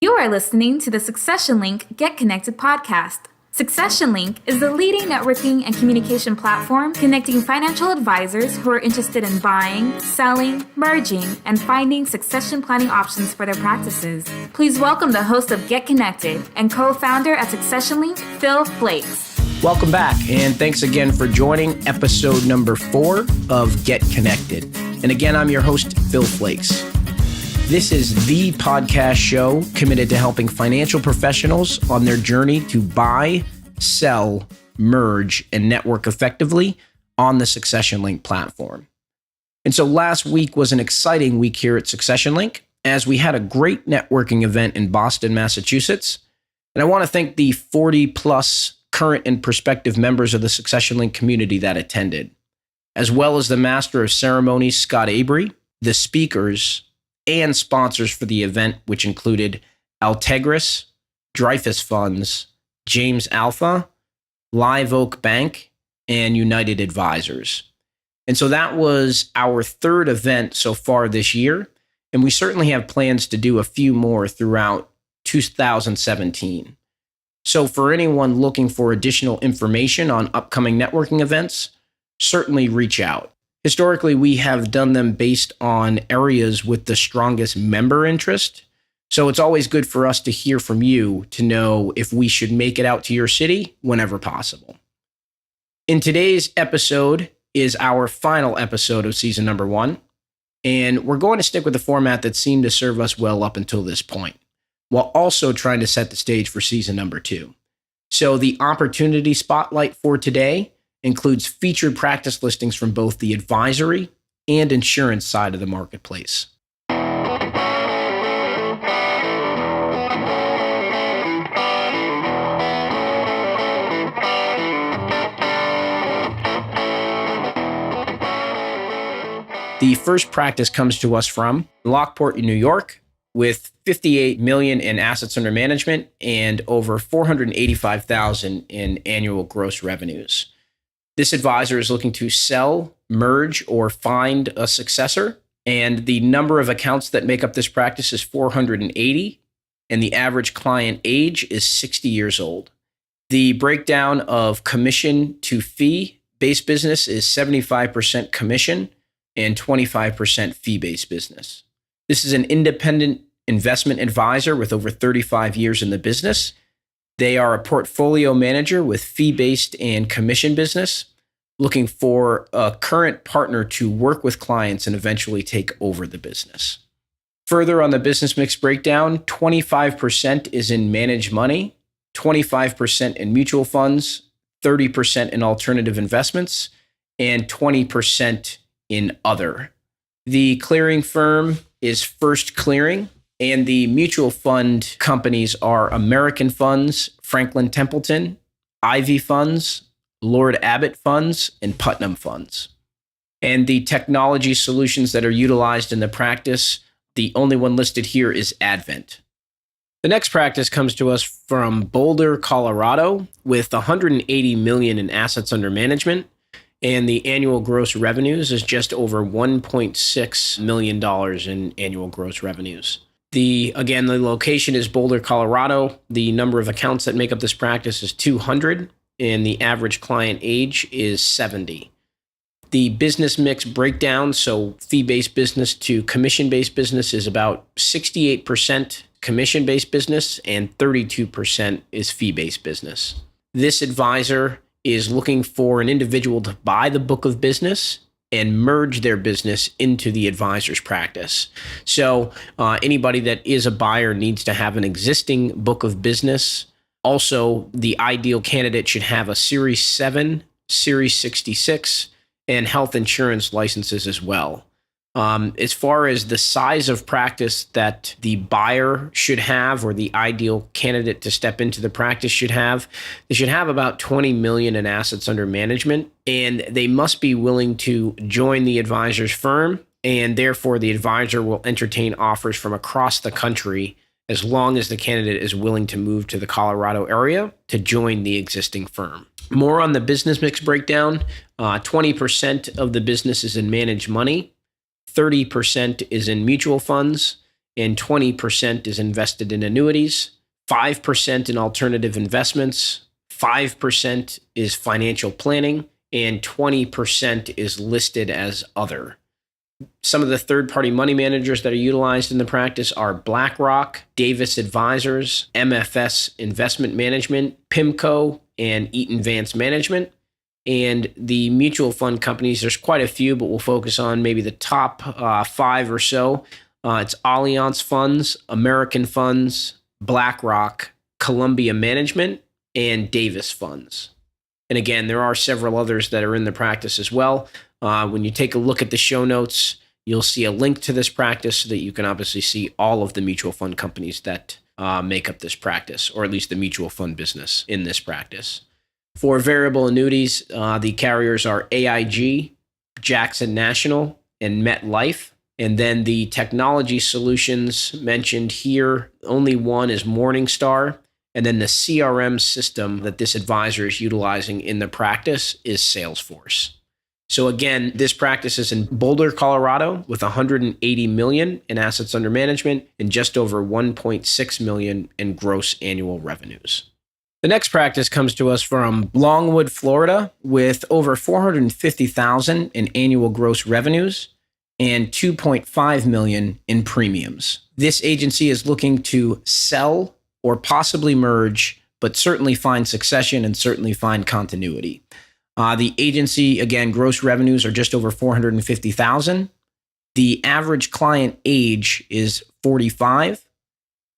You are listening to the Succession Link Get Connected podcast. Succession Link is the leading networking and communication platform connecting financial advisors who are interested in buying, selling, merging, and finding succession planning options for their practices. Please welcome the host of Get Connected and co-founder at Succession Link, Phil Flakes. Welcome back, and thanks again for joining episode number 4 of Get Connected. And again, I'm your host, Phil Flakes. This is the podcast show committed to helping financial professionals on their journey to buy, sell, merge, and network effectively on the Succession Link platform. And so last week was an exciting week here at Succession Link, as we had a great networking event in Boston, Massachusetts. And I want to thank the 40+ current and prospective members of the Succession Link community that attended, as well as the Master of Ceremonies, Scott Abry, the speakers, and sponsors for the event, which included Altegris, Dreyfus Funds, James Alpha, Live Oak Bank, and United Advisors. And so that was our third event so far this year, and we certainly have plans to do a few more throughout 2017. So for anyone looking for additional information on upcoming networking events, certainly reach out. Historically, we have done them based on areas with the strongest member interest. So it's always good for us to hear from you to know if we should make it out to your city whenever possible. In today's episode is our final episode of season number 1. And we're going to stick with the format that seemed to serve us well up until this point, while also trying to set the stage for season number 2. So the opportunity spotlight for today includes featured practice listings from both the advisory and insurance side of the marketplace. The first practice comes to us from Lockport in New York, with $58 million in assets under management and over $485,000 in annual gross revenues. This advisor is looking to sell, merge, or find a successor, and the number of accounts that make up this practice is 480, and the average client age is 60 years old. The breakdown of commission to fee-based business is 75% commission and 25% fee-based business. This is an independent investment advisor with over 35 years in the business. They are a portfolio manager with fee-based and commission business, looking for a current partner to work with clients and eventually take over the business. Further on the business mix breakdown, 25% is in managed money, 25% in mutual funds, 30% in alternative investments, and 20% in other. The clearing firm is First Clearing, and the mutual fund companies are American Funds, Franklin Templeton, Ivy Funds, Lord Abbett Funds, and Putnam Funds. And the technology solutions that are utilized in the practice, the only one listed here is Advent. The next practice comes to us from Boulder, Colorado, with $180 million in assets under management, and the annual gross revenues is just over $1.6 million in annual gross revenues. The location is Boulder, Colorado. The number of accounts that make up this practice is 200, and the average client age is 70. The business mix breakdown, so fee-based business to commission-based business, is about 68% commission-based business and 32% is fee-based business. This advisor is looking for an individual to buy the book of business and merge their business into the advisor's practice. So anybody that is a buyer needs to have an existing book of business. Also, the ideal candidate should have a Series 7, Series 66, and health insurance licenses as well. As far as the size of practice that the buyer should have, or the ideal candidate to step into the practice should have, they should have about $20 million in assets under management, and they must be willing to join the advisor's firm, and therefore the advisor will entertain offers from across the country as long as the candidate is willing to move to the Colorado area to join the existing firm. More on the business mix breakdown, 20% of the business is in managed money, 30% is in mutual funds, and 20% is invested in annuities, 5% in alternative investments, 5% is financial planning, and 20% is listed as other. Some of the third-party money managers that are utilized in the practice are BlackRock, Davis Advisors, MFS Investment Management, PIMCO, and Eaton Vance Management. And the mutual fund companies, there's quite a few, but we'll focus on maybe the top 5 or so. It's Allianz Funds, American Funds, BlackRock, Columbia Management, and Davis Funds. And again, there are several others that are in the practice as well. When you take a look at the show notes, you'll see a link to this practice so that you can obviously see all of the mutual fund companies that make up this practice, or at least the mutual fund business in this practice. For variable annuities, the carriers are AIG, Jackson National, and MetLife. And then the technology solutions mentioned here, only one is Morningstar. And then the CRM system that this advisor is utilizing in the practice is Salesforce. So again, this practice is in Boulder, Colorado, with $180 million in assets under management and just over $1.6 million in gross annual revenues. The next practice comes to us from Longwood, Florida, with over $450,000 in annual gross revenues and $2.5 million in premiums. This agency is looking to sell or possibly merge, but certainly find succession and certainly find continuity. The agency, again, gross revenues are just over $450,000. The average client age is 45.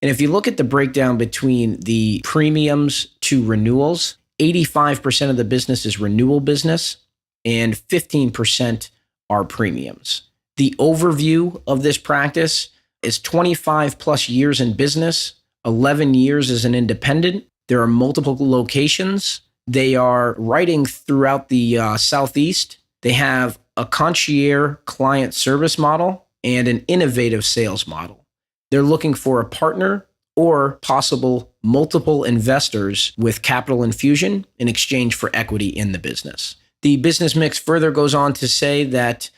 And if you look at the breakdown between the premiums to renewals, 85% of the business is renewal business and 15% are premiums. The overview of this practice is 25 plus years in business, 11 years as an independent. There are multiple locations. They are writing throughout the Southeast. They have a concierge client service model and an innovative sales model. They're looking for a partner or possible multiple investors with capital infusion in exchange for equity in the business. The business mix further goes on to say that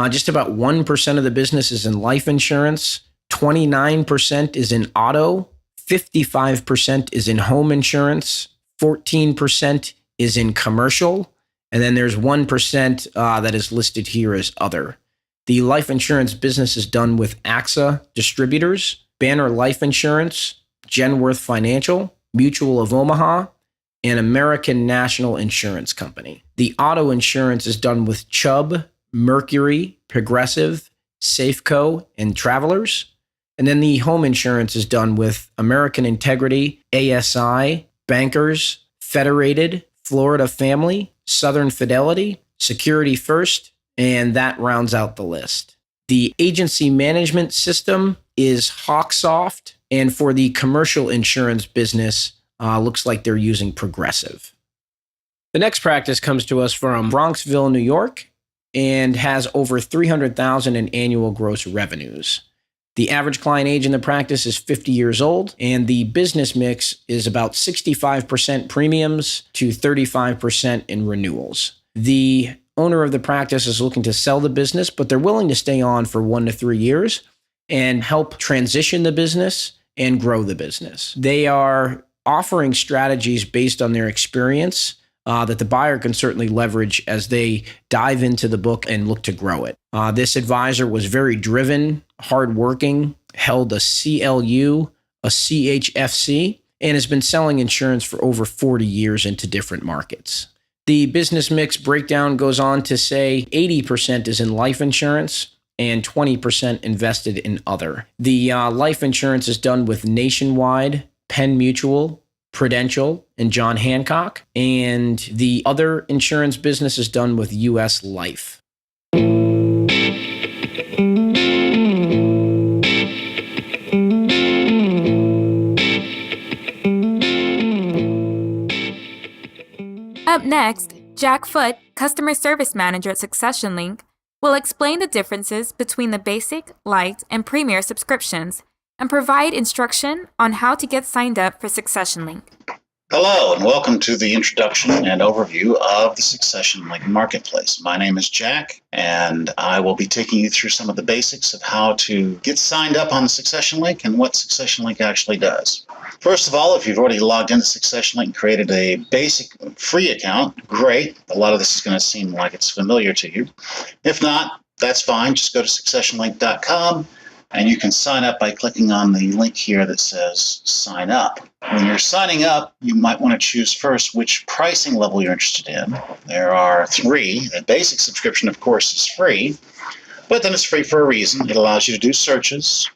just about 1% of the business is in life insurance, 29% is in auto, 55% is in home insurance, 14% is in commercial, and then there's 1% that is listed here as other. The life insurance business is done with AXA Distributors, Banner Life Insurance, Genworth Financial, Mutual of Omaha, and American National Insurance Company. The auto insurance is done with Chubb, Mercury, Progressive, Safeco, and Travelers. And then the home insurance is done with American Integrity, ASI, Bankers, Federated, Florida Family, Southern Fidelity, Security First, and that rounds out the list. The agency management system is Hawksoft, and for the commercial insurance business, looks like they're using Progressive. The next practice comes to us from Bronxville, New York, and has over $300,000 in annual gross revenues. The average client age in the practice is 50 years old, and the business mix is about 65% premiums to 35% in renewals. The owner of the practice is looking to sell the business, but they're willing to stay on for 1 to 3 years and help transition the business and grow the business. They are offering strategies based on their experience that the buyer can certainly leverage as they dive into the book and look to grow it. This advisor was very driven, hardworking, held a CLU, a CHFC, and has been selling insurance for over 40 years into different markets. The business mix breakdown goes on to say 80% is in life insurance and 20% invested in other. The life insurance is done with Nationwide, Penn Mutual, Prudential, and John Hancock, and the other insurance business is done with US Life. Up next, Jack Foote, Customer Service Manager at Succession Link, will explain the differences between the basic, light, and premier subscriptions and provide instruction on how to get signed up for Succession Link. Hello, and welcome to the introduction and overview of the Succession Link Marketplace. My name is Jack, and I will be taking you through some of the basics of how to get signed up on the Succession Link and what Succession Link actually does. First of all, if you've already logged into Succession Link and created a basic free account, great. A lot of this is going to seem like it's familiar to you. If not, that's fine. Just go to successionlink.com. And you can sign up by clicking on the link here that says sign up. When you're signing up, you might want to choose first which pricing level you're interested in. There are three. The basic subscription, of course, is free, but then it's free for a reason. It allows you to do searches,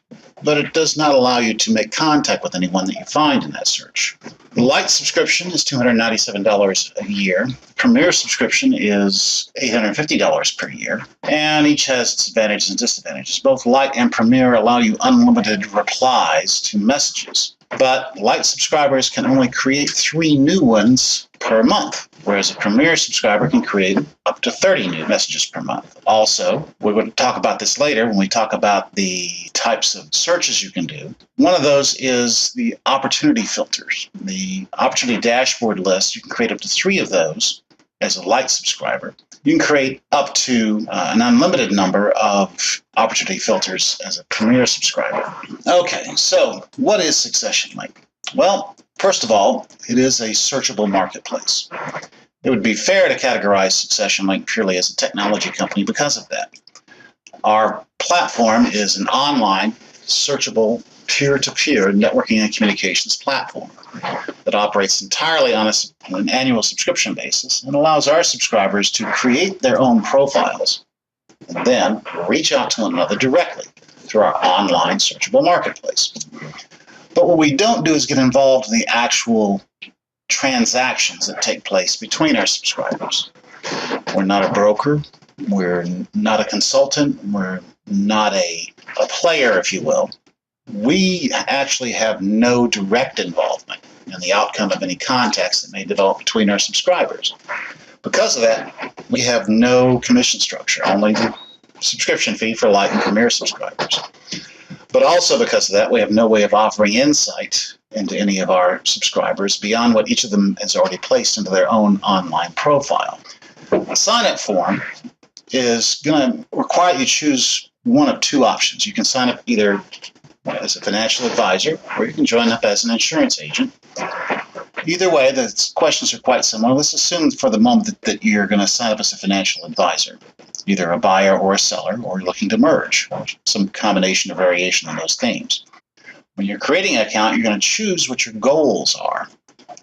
but it does not allow you to make contact with anyone that you find in that search. The Lite subscription is $297 a year. The Premier subscription is $850 per year, and each has its advantages and disadvantages. Both Lite and Premier allow you unlimited replies to messages, but Lite subscribers can only create 3 new ones per month, whereas a Premier subscriber can create up to 30 new messages per month. Also, we're going to talk about this later when we talk about the types of searches you can do. One of those is the opportunity filters. The opportunity dashboard list, you can create up to 3 of those as a Lite subscriber. You can create up to an unlimited number of opportunity filters as a Premier subscriber. Okay, so what is Succession Link? Well, first of all, it is a searchable marketplace. It would be fair to categorize Succession Link purely as a technology company because of that. Our platform is an online, searchable, peer-to-peer networking and communications platform that operates entirely on an annual subscription basis and allows our subscribers to create their own profiles and then reach out to one another directly through our online searchable marketplace. But what we don't do is get involved in the actual transactions that take place between our subscribers. We're not a broker. We're not a consultant. We're not a player, if you will. We actually have no direct involvement in the outcome of any contacts that may develop between our subscribers. Because of that, we have no commission structure, only the subscription fee for Lite and Premier subscribers. But also because of that, we have no way of offering insight into any of our subscribers beyond what each of them has already placed into their own online profile. A sign-up form is going to require you to choose one of 2 options. You can sign up either as a financial advisor, or you can join up as an insurance agent. Either way, the questions are quite similar. Let's assume for the moment that you're going to sign up as a financial advisor, either a buyer or a seller, or you're looking to merge, or some combination or variation on those themes. When you're creating an account, you're going to choose what your goals are.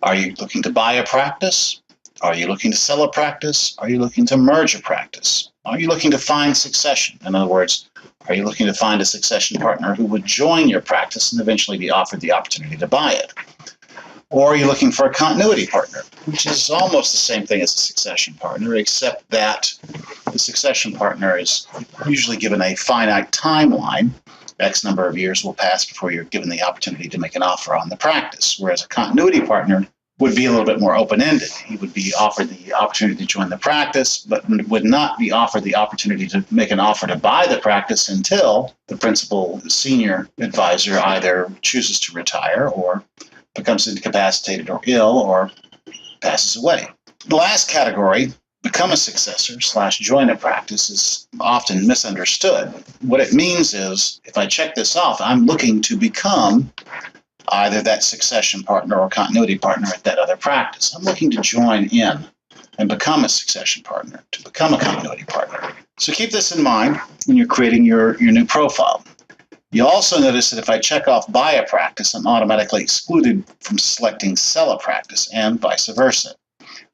Are you looking to buy a practice? Are you looking to sell a practice? Are you looking to merge a practice? Are you looking to find succession? In other words, are you looking to find a succession partner who would join your practice and eventually be offered the opportunity to buy it? Or are you looking for a continuity partner, which is almost the same thing as a succession partner, except that the succession partner is usually given a finite timeline. X number of years will pass before you're given the opportunity to make an offer on the practice, whereas a continuity partner would be a little bit more open-ended. He would be offered the opportunity to join the practice, but would not be offered the opportunity to make an offer to buy the practice until the principal senior advisor either chooses to retire or becomes incapacitated or ill or passes away. The last category, become a successor / join a practice, is often misunderstood. What it means is, if I check this off, I'm looking to become either that succession partner or continuity partner at that other practice. I'm looking to join in and become a succession partner, to become a continuity partner. So keep this in mind when you're creating your new profile. You'll also notice that if I check off buy a practice, I'm automatically excluded from selecting sell a practice, and vice versa.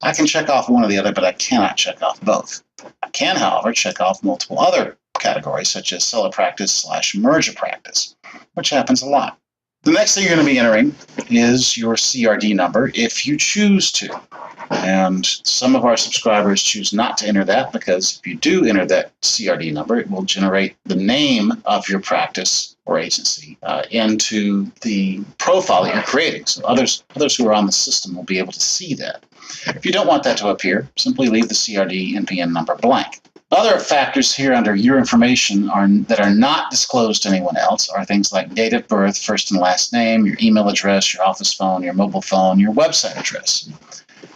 I can check off one or the other, but I cannot check off both. I can, however, check off multiple other categories, such as sell a practice / merge a practice, which happens a lot. The next thing you're going to be entering is your CRD number if you choose to. And some of our subscribers choose not to enter that because if you do enter that CRD number, it will generate the name of your practice or agency into the profile that you're creating. So others who are on the system will be able to see that. If you don't want that to appear, simply leave the CRD NPN number blank. Other factors here under your information that are not disclosed to anyone else are things like date of birth, first and last name, your email address, your office phone, your mobile phone, your website address.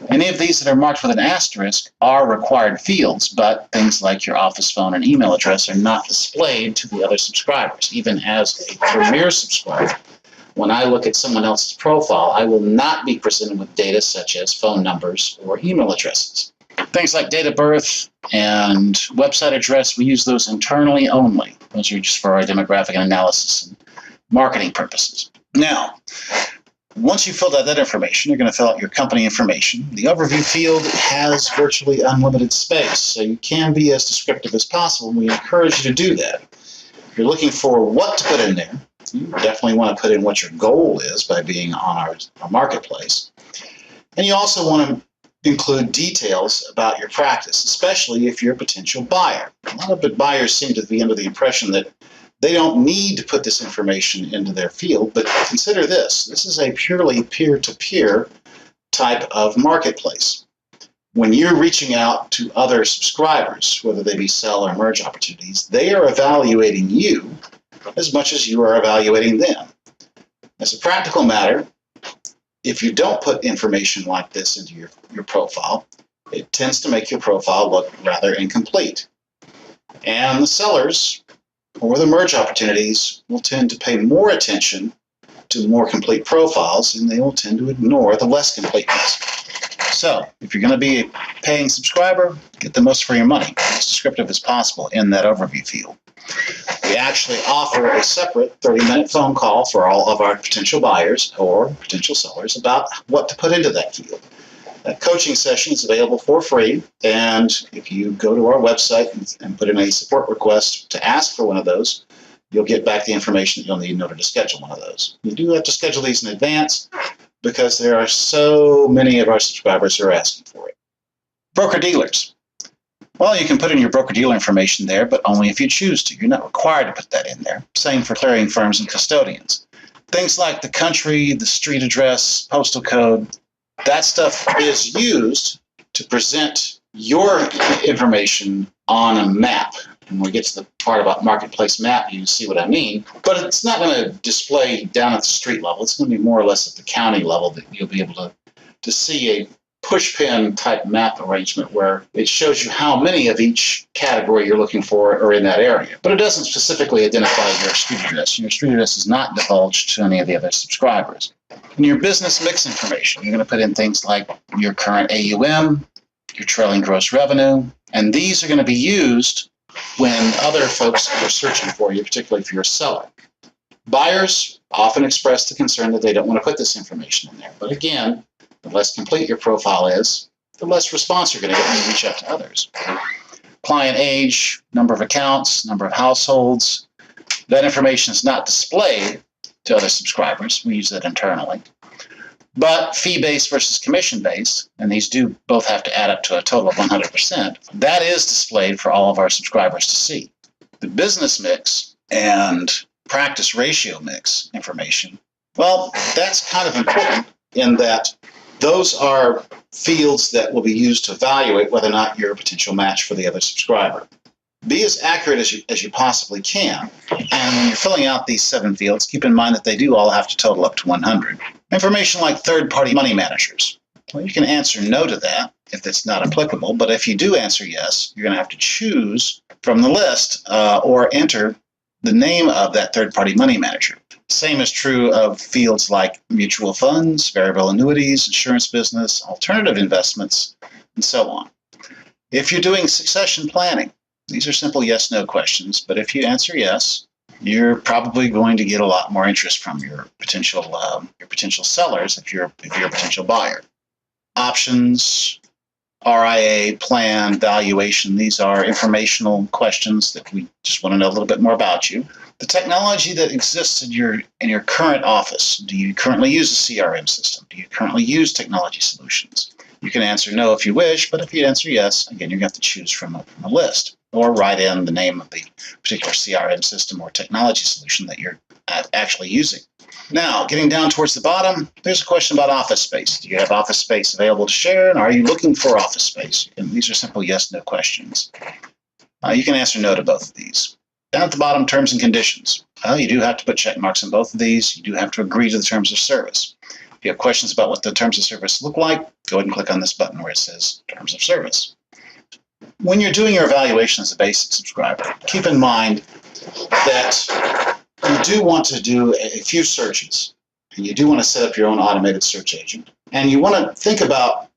Any of these that are marked with an asterisk are required fields, but things like your office phone and email address are not displayed to the other subscribers. Even as a premier subscriber, when I look at someone else's profile, I will not be presented with data such as phone numbers or email addresses. Things like date of birth and website address, we use those internally only. Those are just for our demographic analysis and marketing purposes. Now, once you've filled out that information, you're going to fill out your company information. The overview field has virtually unlimited space, so you can be as descriptive as possible, and we encourage you to do that. If you're looking for what to put in there, you definitely want to put in what your goal is by being on our marketplace. And you also want to include details about your practice, especially if you're a potential buyer. A lot of buyers seem to be under the impression that they don't need to put this information into their field, but consider this. This is a purely peer-to-peer type of marketplace. When you're reaching out to other subscribers, whether they be sell or merge opportunities, they are evaluating you as much as you are evaluating them. As a practical matter, if you don't put information like this into your profile, it tends to make your profile look rather incomplete. And the sellers or the merge opportunities will tend to pay more attention to more complete profiles, and they will tend to ignore the less complete ones. So if you're going to be a paying subscriber, get the most for your money, as descriptive as possible in that overview field. We actually offer a separate 30-minute phone call for all of our potential buyers or potential sellers about what to put into that field. That coaching session is available for free, and if you go to our website and put in a support request to ask for one of those, you'll get back the information that you'll need in order to schedule one of those. You do have to schedule these in advance because there are so many of our subscribers who are asking for it. Broker-dealers. Well, you can put in your broker-dealer information there, but only if you choose to. You're not required to put that in there. Same for clearing firms and custodians. Things like the country, the street address, postal code, that stuff is used to present your information on a map. And when we get to the part about marketplace map, you see what I mean. But it's not going to display down at the street level. It's going to be more or less at the county level that you'll be able to see a pushpin type map arrangement where it shows you how many of each category you're looking for are in that area. But it doesn't specifically identify your street address. Your street address is not divulged to any of the other subscribers. In your business mix information, you're going to put in things like your current AUM, your trailing gross revenue, and these are going to be used when other folks are searching for you, particularly if you're a seller. Buyers often express the concern that they don't want to put this information in there. But again, the less complete your profile is, the less response you're going to get when you reach out to others. Client age, number of accounts, number of households, that information is not displayed to other subscribers. We use that internally. But fee-based versus commission-based, and these do both have to add up to a total of 100%, that is displayed for all of our subscribers to see. The business mix and practice ratio mix information, well, that's kind of important in that those are fields that will be used to evaluate whether or not you're a potential match for the other subscriber. Be as accurate as you possibly can. And when you're filling out these 7 fields, keep in mind that they do all have to total up to 100. Information like third-party money managers. Well, you can answer no to that if it's not applicable, but if you do answer yes, you're going to have to choose from the list or enter the name of that third-party money manager. Same is true of fields like mutual funds, variable annuities, insurance business, alternative investments, and so on. If you're doing succession planning, these are simple yes-no questions, but if you answer yes, you're probably going to get a lot more interest from your potential sellers if you're a potential buyer. Options, RIA, plan, valuation, these are informational questions that we just want to know a little bit more about you. The technology that exists in your current office. Do you currently use a CRM system? Do you currently use technology solutions? You can answer no if you wish, but if you answer yes, again, you're going to have to choose from a list or write in the name of the particular CRM system or technology solution that you're actually using. Now, getting down towards the bottom, there's a question about office space. Do you have office space available to share, and are you looking for office space? And these are simple yes-no questions. you can answer no to both of these. Down at the bottom, terms and conditions. You do have to put check marks on both of these. You do have to agree to the terms of service. If you have questions about what the terms of service look like, go ahead and click on this button where it says terms of service. When you're doing your evaluation as a basic subscriber, keep in mind that you do want to do a few searches, and you do want to set up your own automated search agent. And you want to think about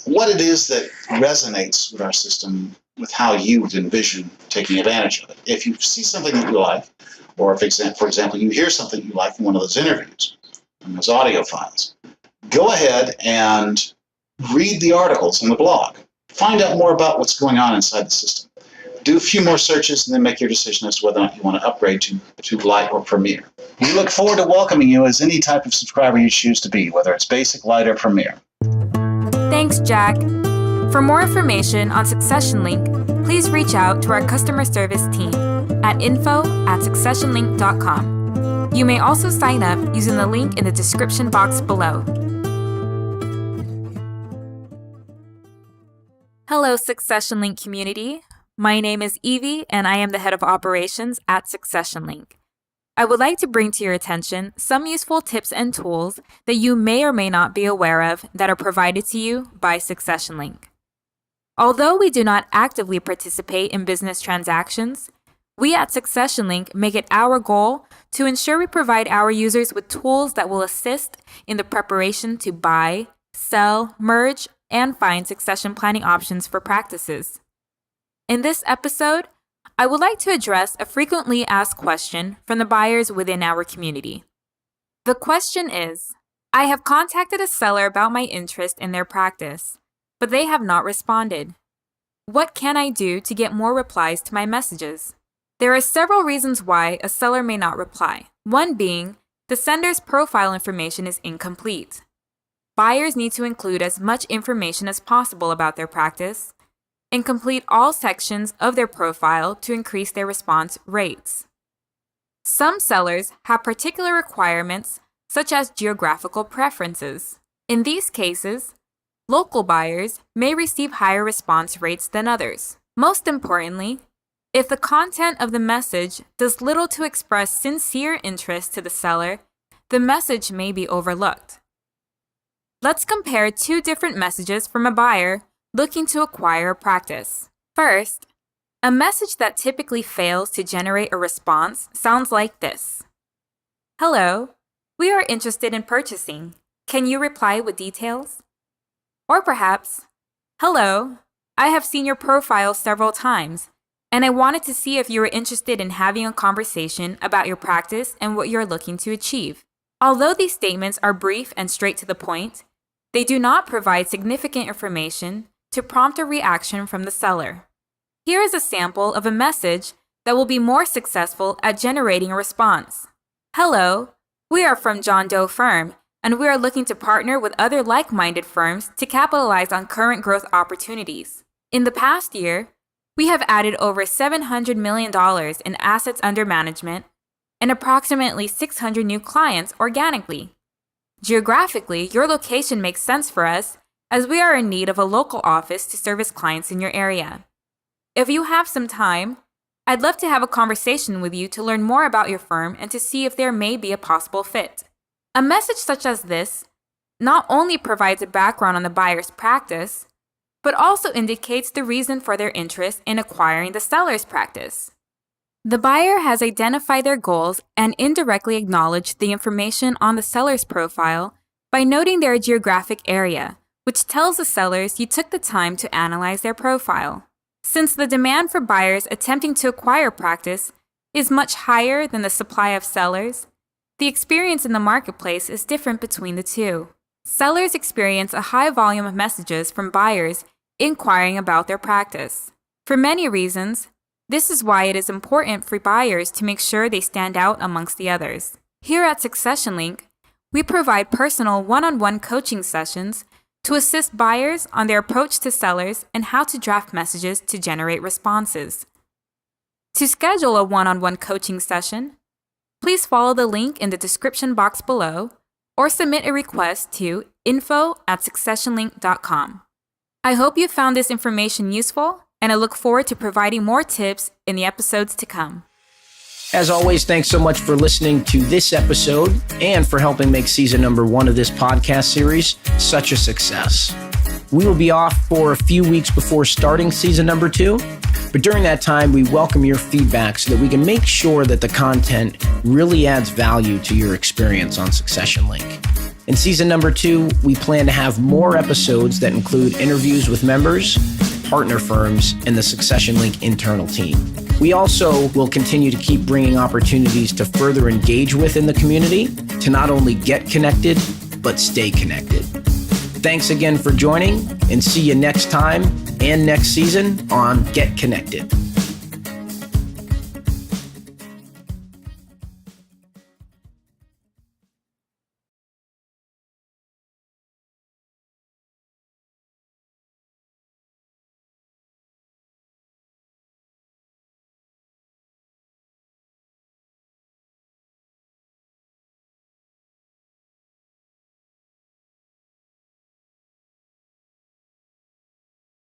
what it is that resonates with our system, with how you would envision taking advantage of it. If you see something that you like, or if, for example, you hear something you like in one of those interviews, in those audio files, go ahead and read the articles in the blog. Find out more about what's going on inside the system. Do a few more searches and then make your decision as to whether or not you want to upgrade to Lite or Premier. We look forward to welcoming you as any type of subscriber you choose to be, whether it's Basic, Lite, or Premier. Thanks, Jack. For more information on Succession Link, please reach out to our customer service team at info@successionlink.com. You may also sign up using the link in the description box below. Hello, Succession Link community. My name is Evie, and I am the head of operations at Succession Link. I would like to bring to your attention some useful tips and tools that you may or may not be aware of that are provided to you by Succession Link. Although we do not actively participate in business transactions, we at Succession Link make it our goal to ensure we provide our users with tools that will assist in the preparation to buy, sell, merge, and find succession planning options for practices. In this episode, I would like to address a frequently asked question from the buyers within our community. The question is, I have contacted a seller about my interest in their practice, but they have not responded. What can I do to get more replies to my messages? There are several reasons why a seller may not reply. One being, the sender's profile information is incomplete. Buyers need to include as much information as possible about their practice and complete all sections of their profile to increase their response rates. Some sellers have particular requirements, such as geographical preferences. In these cases, local buyers may receive higher response rates than others. Most importantly, if the content of the message does little to express sincere interest to the seller, the message may be overlooked. Let's compare two different messages from a buyer looking to acquire a practice. First, a message that typically fails to generate a response sounds like this. Hello, we are interested in purchasing. Can you reply with details? Or perhaps, hello, I have seen your profile several times, and I wanted to see if you were interested in having a conversation about your practice and what you're looking to achieve. Although these statements are brief and straight to the point, they do not provide significant information to prompt a reaction from the seller. Here is a sample of a message that will be more successful at generating a response. Hello, we are from John Doe Firm, and we are looking to partner with other like-minded firms to capitalize on current growth opportunities. In the past year, we have added over $700 million in assets under management and approximately 600 new clients organically. Geographically, your location makes sense for us as we are in need of a local office to service clients in your area. If you have some time, I'd love to have a conversation with you to learn more about your firm and to see if there may be a possible fit. A message such as this not only provides a background on the buyer's practice, but also indicates the reason for their interest in acquiring the seller's practice. The buyer has identified their goals and indirectly acknowledged the information on the seller's profile by noting their geographic area, which tells the sellers you took the time to analyze their profile. Since the demand for buyers attempting to acquire practice is much higher than the supply of sellers, the experience in the marketplace is different between the two. Sellers experience a high volume of messages from buyers inquiring about their practice. For many reasons, this is why it is important for buyers to make sure they stand out amongst the others. Here at Succession Link, we provide personal one-on-one coaching sessions to assist buyers on their approach to sellers and how to draft messages to generate responses. To schedule a one-on-one coaching session, please follow the link in the description box below or submit a request to info@successionlink.com. I hope you found this information useful and I look forward to providing more tips in the episodes to come. As always, thanks so much for listening to this episode and for helping make season number 1 of this podcast series such a success. We will be off for a few weeks before starting season number 2, but during that time, we welcome your feedback so that we can make sure that the content really adds value to your experience on Succession Link. In season number 2, we plan to have more episodes that include interviews with members, partner firms, and the Succession Link internal team. We also will continue to keep bringing opportunities to further engage with in the community, to not only get connected, but stay connected. Thanks again for joining, and see you next time and next season on Get Connected.